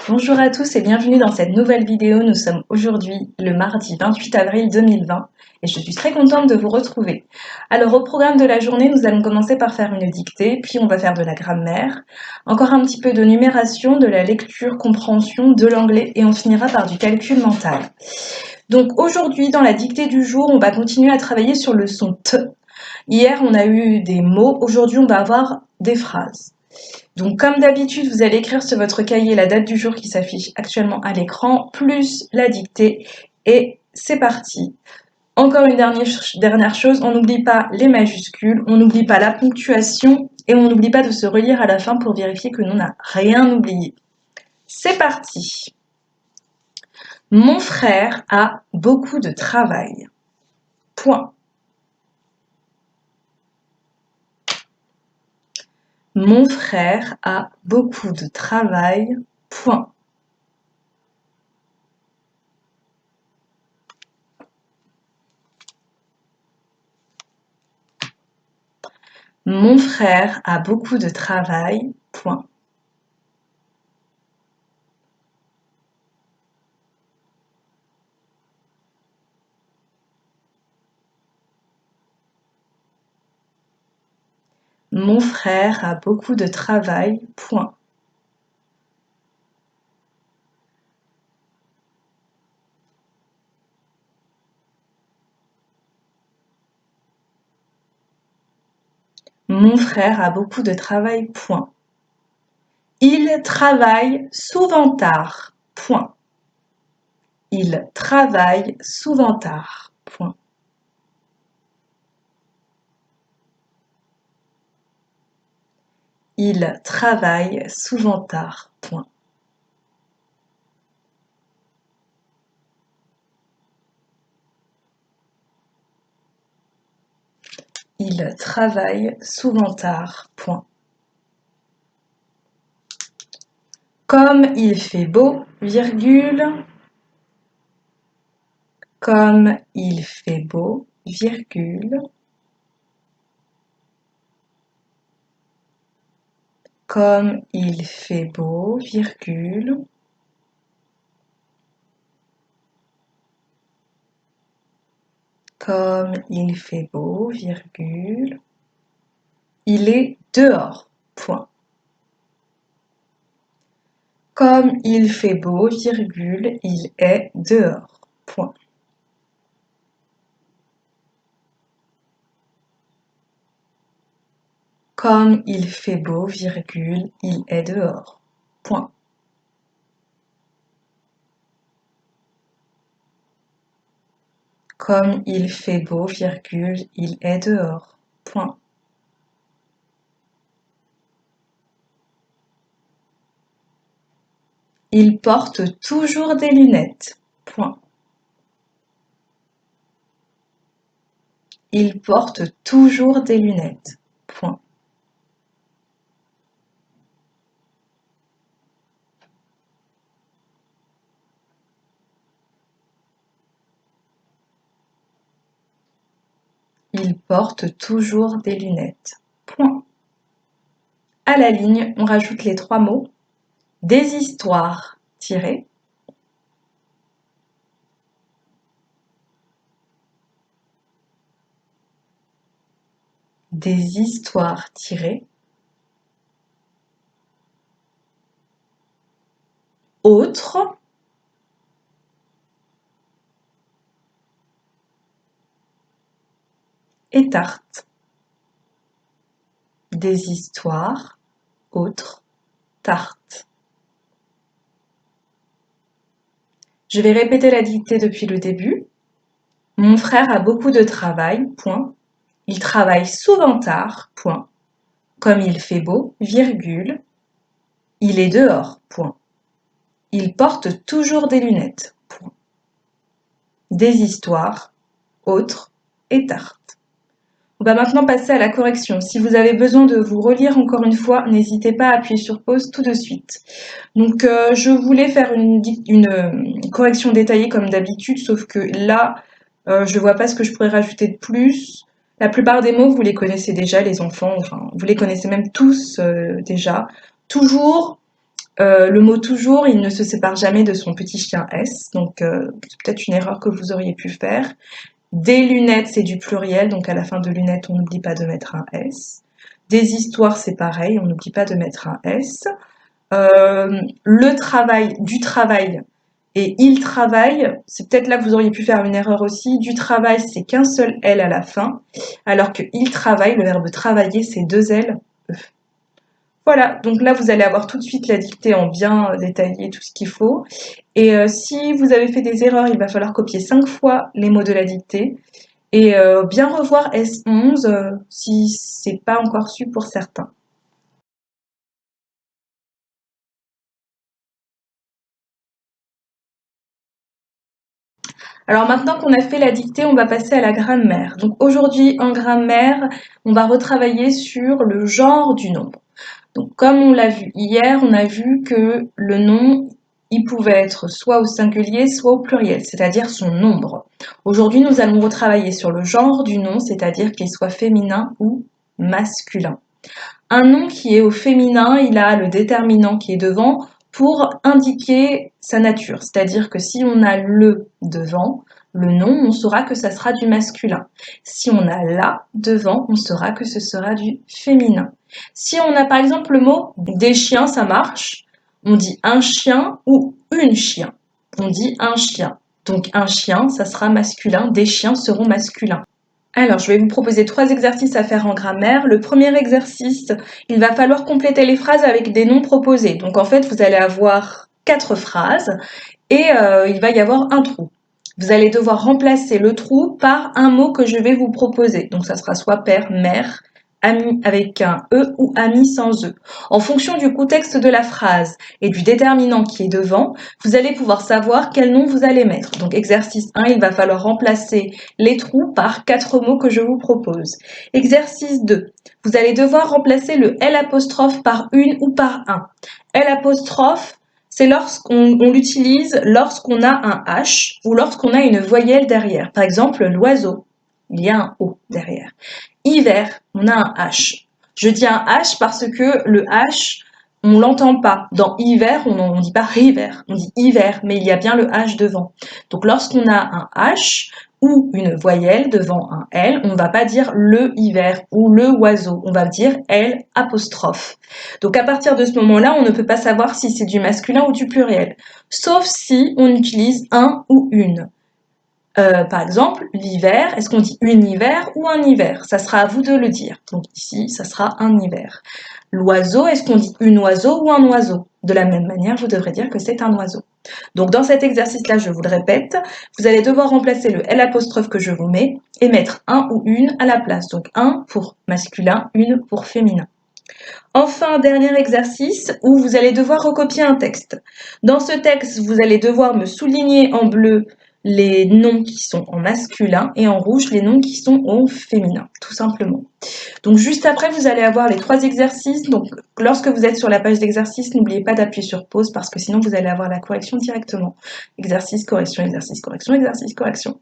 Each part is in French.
Bonjour à tous et bienvenue dans cette nouvelle vidéo. Nous sommes aujourd'hui le mardi 28 avril 2020 et je suis très contente de vous retrouver. Alors au programme de la journée, nous allons commencer par faire une dictée, puis on va faire de la grammaire, encore un petit peu de numération, de la lecture, compréhension, de l'anglais et on finira par du calcul mental. Donc aujourd'hui, dans la dictée du jour, on va continuer à travailler sur le son T. Hier, on a eu des mots, aujourd'hui on va avoir des phrases. Donc comme d'habitude, vous allez écrire sur votre cahier la date du jour qui s'affiche actuellement à l'écran, plus la dictée, et c'est parti. Encore une dernière chose, on n'oublie pas les majuscules, on n'oublie pas la ponctuation, et on n'oublie pas de se relire à la fin pour vérifier que l'on n'a rien oublié. C'est parti. Mon frère a beaucoup de travail. Point. Mon frère a beaucoup de travail. Point. Mon frère a beaucoup de travail. Point. Mon frère a beaucoup de travail. Point. Mon frère a beaucoup de travail. Point. Il travaille souvent tard. Point. Il travaille souvent tard. Point. Il travaille souvent tard. Point. Il travaille souvent tard. Point. Comme il fait beau, virgule. Comme il fait beau, virgule. Comme il fait beau, virgule. Comme il fait beau, virgule. Il est dehors. Point. Comme il fait beau, virgule, il est dehors. Point. Comme il fait beau, virgule, il est dehors. Point. Comme il fait beau, virgule, il est dehors. Point. Il porte toujours des lunettes. Point. Il porte toujours des lunettes. Point. Il porte toujours des lunettes. Point. À la ligne, on rajoute les trois mots. Des histoires, tirées. Des histoires tirées. Autres. Et tarte. Des histoires, autres, tarte. Je vais répéter la dictée depuis le début. Mon frère a beaucoup de travail, point. Il travaille souvent tard, point. Comme il fait beau, virgule. Il est dehors, point. Il porte toujours des lunettes, point. Des histoires, autres et tarte. On va maintenant passer à la correction. Si vous avez besoin de vous relire encore une fois, n'hésitez pas à appuyer sur pause tout de suite. Donc je voulais faire une correction détaillée comme d'habitude, sauf que là, je ne vois pas ce que je pourrais rajouter de plus. La plupart des mots, vous les connaissez déjà, les enfants, enfin, vous les connaissez même tous déjà. Toujours Le mot toujours, il ne se sépare jamais de son petit chien S, donc c'est peut-être une erreur que vous auriez pu faire. Des lunettes, c'est du pluriel, donc à la fin de lunettes, on n'oublie pas de mettre un S. Des histoires, c'est pareil, on n'oublie pas de mettre un S. Le travail, du travail, et il travaille, c'est peut-être là que vous auriez pu faire une erreur aussi. Du travail, c'est qu'un seul L à la fin, alors que il travaille, le verbe travailler, c'est deux L, E. Voilà, donc là, vous allez avoir tout de suite la dictée en bien détaillé, tout ce qu'il faut. Et si vous avez fait des erreurs, il va falloir copier 5 fois les mots de la dictée et bien revoir S11 si c'est pas encore su pour certains. Alors maintenant qu'on a fait la dictée, on va passer à la grammaire. Donc aujourd'hui, en grammaire, on va retravailler sur le genre du nombre. Donc comme on l'a vu hier, on a vu que le nom, il pouvait être soit au singulier, soit au pluriel, c'est-à-dire son nombre. Aujourd'hui, nous allons retravailler sur le genre du nom, c'est-à-dire qu'il soit féminin ou masculin. Un nom qui est au féminin, il a le déterminant qui est devant pour indiquer sa nature. C'est-à-dire que si on a le devant, le nom, on saura que ça sera du masculin. Si on a la devant, on saura que ce sera du féminin. Si on a par exemple le mot des chiens, ça marche. On dit un chien ou une chien. On dit un chien. Donc un chien, ça sera masculin. Des chiens seront masculins. Alors, je vais vous proposer 3 exercices à faire en grammaire. Le premier exercice, il va falloir compléter les phrases avec des noms proposés. Donc, en fait, vous allez avoir 4 phrases et il va y avoir un trou. Vous allez devoir remplacer le trou par un mot que je vais vous proposer. Donc, ça sera soit père, mère, ami avec un E ou ami sans E. En fonction du contexte de la phrase et du déterminant qui est devant, vous allez pouvoir savoir quel nom vous allez mettre. Donc, exercice 1, il va falloir remplacer les trous par 4 mots que je vous propose. Exercice 2, vous allez devoir remplacer le L apostrophe par une ou par un. L apostrophe, c'est lorsqu'on l'utilise lorsqu'on a un H ou lorsqu'on a une voyelle derrière. Par exemple, l'oiseau, il y a un O derrière. Hiver, on a un H. Je dis un H parce que le H, on l'entend pas. Dans hiver, on ne dit pas hiver, on dit hiver, mais il y a bien le H devant. Donc lorsqu'on a un H ou une voyelle devant un L, on ne va pas dire le hiver ou le oiseau, on va dire L apostrophe. Donc à partir de ce moment-là, on ne peut pas savoir si c'est du masculin ou du pluriel, sauf si on utilise un ou une. Par exemple, l'hiver, est-ce qu'on dit une hiver ou un hiver? Ça sera à vous de le dire. Donc ici, ça sera un hiver. L'oiseau, est-ce qu'on dit une oiseau ou un oiseau? De la même manière, vous devrez dire que c'est un oiseau. Donc dans cet exercice-là, je vous le répète, vous allez devoir remplacer le L apostrophe que je vous mets et mettre un ou une à la place. Donc un pour masculin, une pour féminin. Enfin, dernier exercice où vous allez devoir recopier un texte. Dans ce texte, vous allez devoir me souligner en bleu les noms qui sont en masculin et en rouge les noms qui sont au féminin, tout simplement. Donc juste après, vous allez avoir les 3 exercices. Donc lorsque vous êtes sur la page d'exercice, n'oubliez pas d'appuyer sur pause parce que sinon vous allez avoir la correction directement. Exercice, correction, exercice, correction, exercice, correction.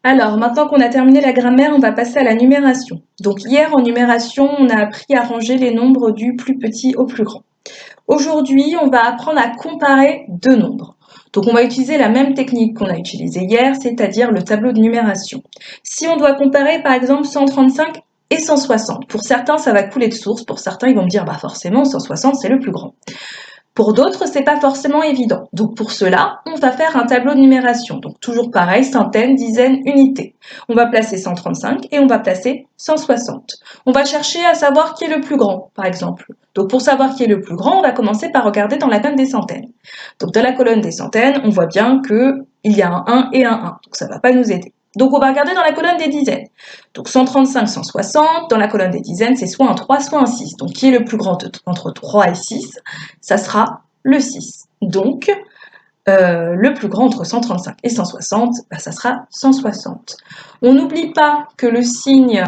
Alors, maintenant qu'on a terminé la grammaire, on va passer à la numération. Donc hier, en numération, on a appris à ranger les nombres du plus petit au plus grand. Aujourd'hui, on va apprendre à comparer deux nombres. Donc on va utiliser la même technique qu'on a utilisée hier, c'est-à-dire le tableau de numération. Si on doit comparer par exemple 135 et 160, pour certains ça va couler de source, pour certains ils vont me dire bah forcément 160 c'est le plus grand. Pour d'autres, c'est pas forcément évident. Donc pour cela, on va faire un tableau de numération. Donc toujours pareil, centaines, dizaines, unités. On va placer 135 et on va placer 160. On va chercher à savoir qui est le plus grand, par exemple. Donc pour savoir qui est le plus grand, on va commencer par regarder dans la colonne des centaines. Donc dans la colonne des centaines, on voit bien qu'il y a un 1 et un 1. Donc ça ne va pas nous aider. Donc on va regarder dans la colonne des dizaines. Donc 135, 160, dans la colonne des dizaines, c'est soit un 3, soit un 6. Donc qui est le plus grand entre 3 et 6? Ça sera le 6. Donc le plus grand entre 135 et 160, ça sera 160. On n'oublie pas que le signe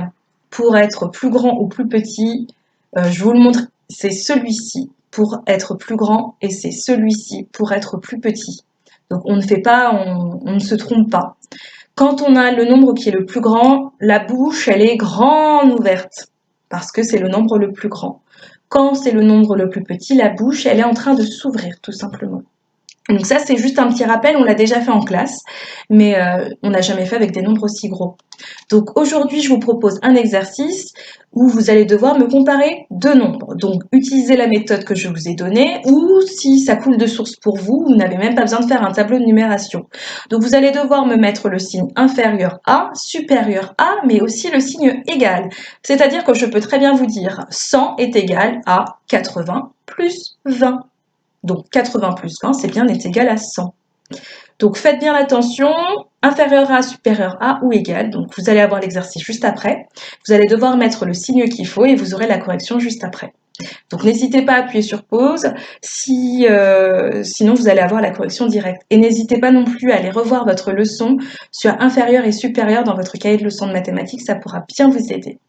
pour être plus grand ou plus petit, je vous le montre, c'est celui-ci pour être plus grand et c'est celui-ci pour être plus petit. Donc on ne fait pas, on ne se trompe pas. Quand on a le nombre qui est le plus grand, la bouche, elle est grande ouverte, parce que c'est le nombre le plus grand. Quand c'est le nombre le plus petit, la bouche, elle est en train de s'ouvrir, tout simplement. Donc ça, c'est juste un petit rappel, on l'a déjà fait en classe, mais on n'a jamais fait avec des nombres aussi gros. Donc aujourd'hui, je vous propose un exercice où vous allez devoir me comparer deux nombres. Donc utilisez la méthode que je vous ai donnée, ou si ça coule de source pour vous, vous n'avez même pas besoin de faire un tableau de numération. Donc vous allez devoir me mettre le signe inférieur à, supérieur à, mais aussi le signe égal. C'est-à-dire que je peux très bien vous dire 100 est égal à 80 plus 20. Donc 80 plus 20, c'est bien est égal à 100. Donc faites bien attention, inférieur à, supérieur à ou égal. Donc vous allez avoir l'exercice juste après. Vous allez devoir mettre le signe qu'il faut et vous aurez la correction juste après. Donc n'hésitez pas à appuyer sur pause, sinon vous allez avoir la correction directe. Et n'hésitez pas non plus à aller revoir votre leçon sur inférieur et supérieur dans votre cahier de leçons de mathématiques, ça pourra bien vous aider.